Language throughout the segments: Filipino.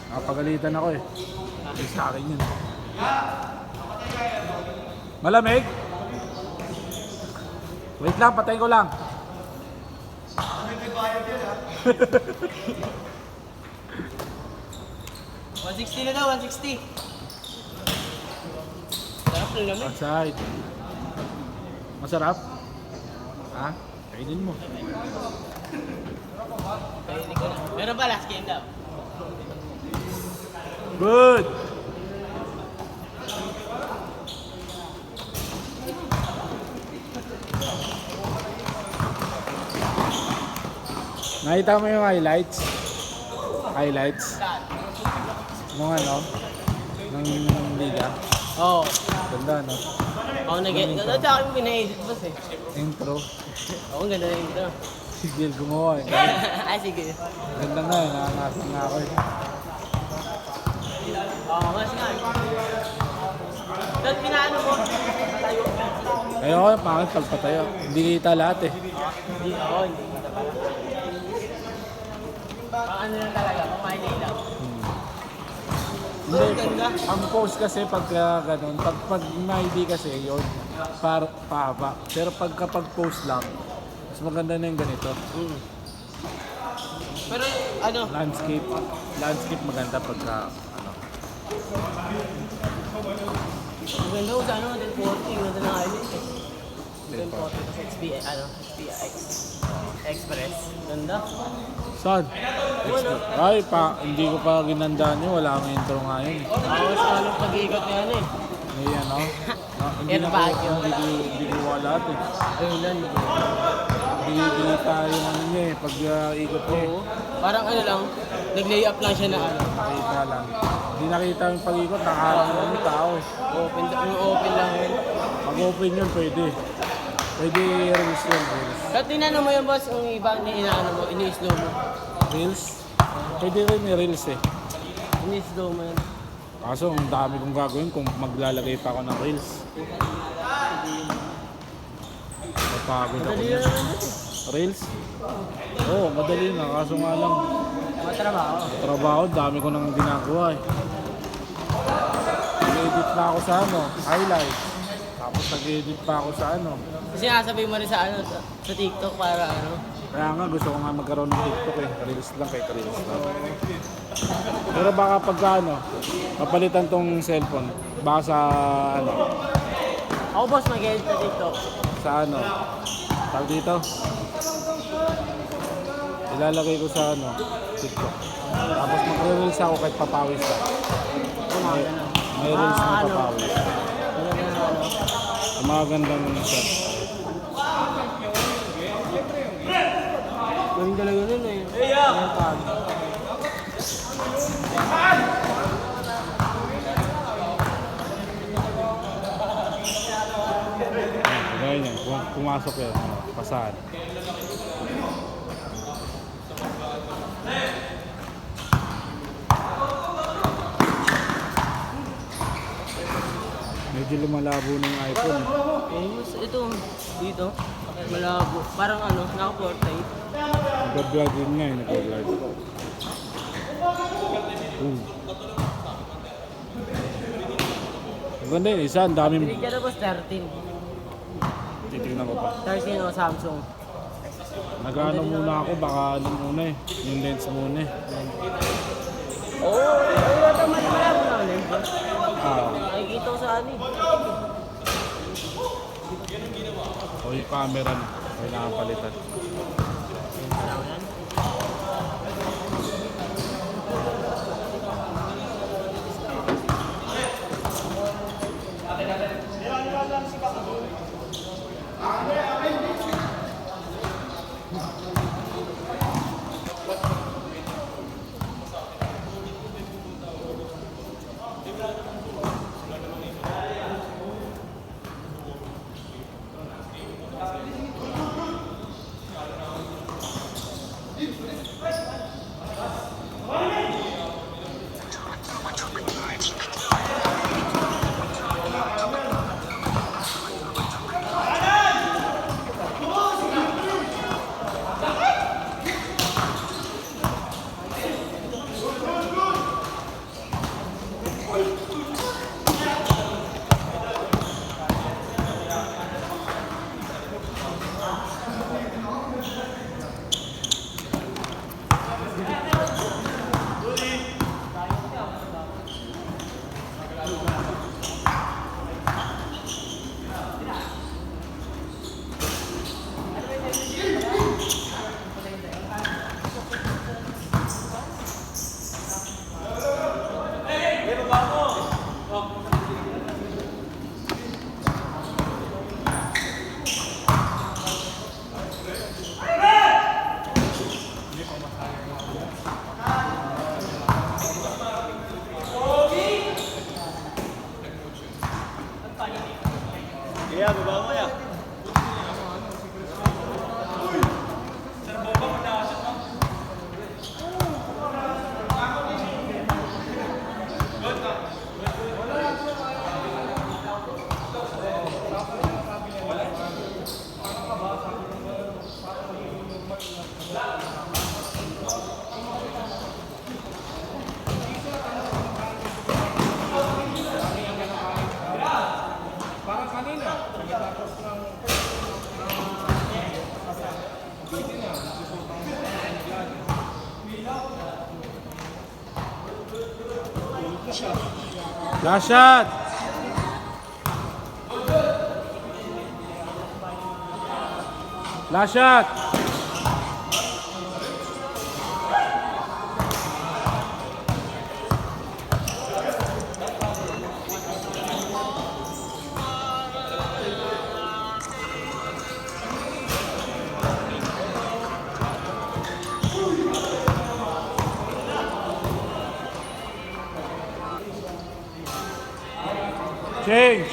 Nakapagalitan ako eh. Ay, sa akin yun. Malamig? Wait lang, patayin ko lang. 160 na daw, 160. Sarap na naman. Outside. Masarap? Ha? Kainin mo. Kainin ko na. Meron ba last game daw? Good! Nakita mo yung highlights? Highlights? Nung ano? Nung liga? Oo. Ganda, no? Ako nag-edit. At sa akin pina-edit boss eh. Intro. Oo, ganda na intro. Si Gil gumawa eh. Ay, sige. Ganda nga eh, nakakasal na ako eh. Oo, mas nga. Tapos pinaano mo? Tayo. Ayoko yung pangit pagpatayo. Hindi kita lahat eh. Hindi, oo, hindi kita pala. Pang ano lang talaga, pamahinay lang. Hindi, Ganda. ang post kasi pagka ganun, pag may ID kasi yun, pahaba. Pero pag post lang, mas maganda na yung ganito. Pero ano, Landscape maganda pagka ano. maganda ko sa ano, 1040, ganda ng highlight eh. 1040 tapos XPX, XPX Express. Ganda. Saan? Ay, hindi ko pa ginandaan yun. Wala akong intro nga yun. Ako sa anong pag-iikot na yan eh. May ano? Hindi Air na bag ko, yun. hindi ko wala lahat eh. Ayun lang. Hindi kita yung ano niya eh, pag ikot niya eh. Oo. Parang ano lang, nag-lay up lang siya na ano. Nakita lang. Hindi nakita yung pag-ikot, nakaharap yung tao eh. Open lang yun. Pag open yun, pwede. Pwede reels yun, reels. At tinanong mo yun boss, yung iba inaano mo, ini-slow mo. Reels? Pwede rin may reels eh. Ini-slow mo yun. Kaso ang dami kong gagawin kung maglalagay pa ako ng reels. Mapagod ako Madali niya. lang naman eh. Reels? Oo, madali na. Kaso nga lang, Matrabaho. trabaho, dami ko nang ginagawa eh. Nag-edit na ako sa ano, highlights. Tapos nag-edit pa ako sa ano. Kasi nasabi mo rin sa ano, sa TikTok para ano. Kaya nga gusto ko nga magkaroon ng TikTok eh. Reels lang kay reels lang. Pero baka pagka ano, mapalitan tong cellphone. Baka sa ano, Ako boss, mag-edit sa TikTok. sa ano, tawag dito. Ilalagay ko sa ano, TikTok. Tapos magre-reels ako kahit papawis ka. May reels na papawis. Ang mga gandang shot. Galing talaga nun eh. Ayan pa. Gaya niyan, pumasok yan, ano, pasahan. Medyo lumalabo ng iPhone. Boss, ito, dito, malabo. Parang ano, naka-portrait. Nag-vlog din nga eh, nag-vlog. Maganda yun, isa, ang daming... Bili ka na boss, 13. Titignan ko pa. 13 o Samsung. Nag-ano muna ako, baka ano muna eh, yung lens muna eh. Oo, ayun ito, malabo na ulit. Ah, Nakikita ko sa ano eh. o yung camera na, kailangan palitan. Last shot! Last shot! Change!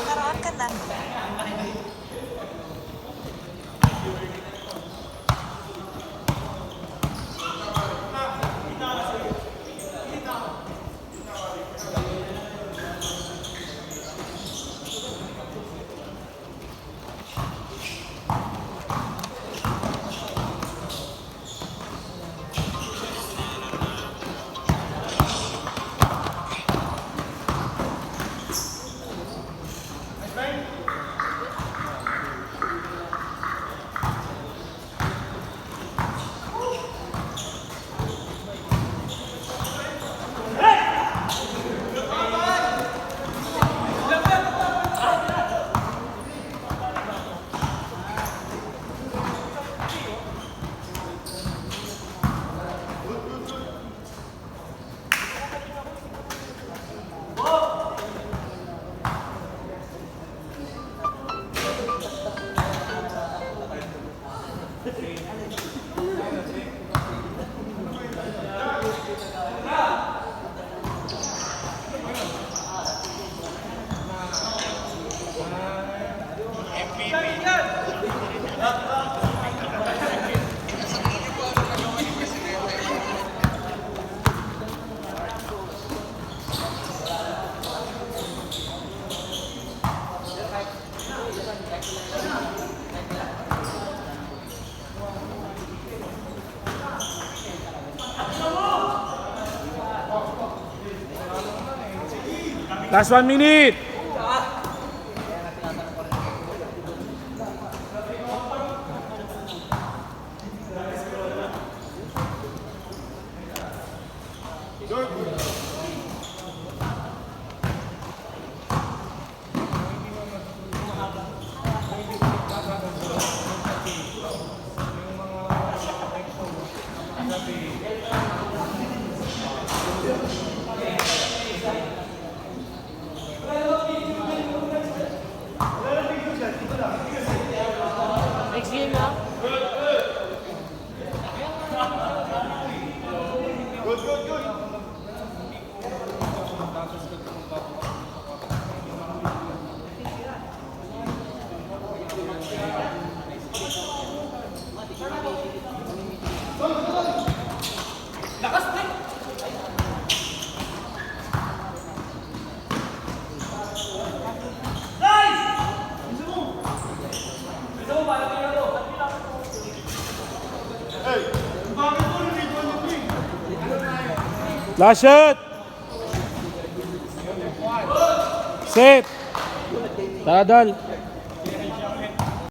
Nakaroon ka na. Last 1 minute! Last shot! Set! Tadal!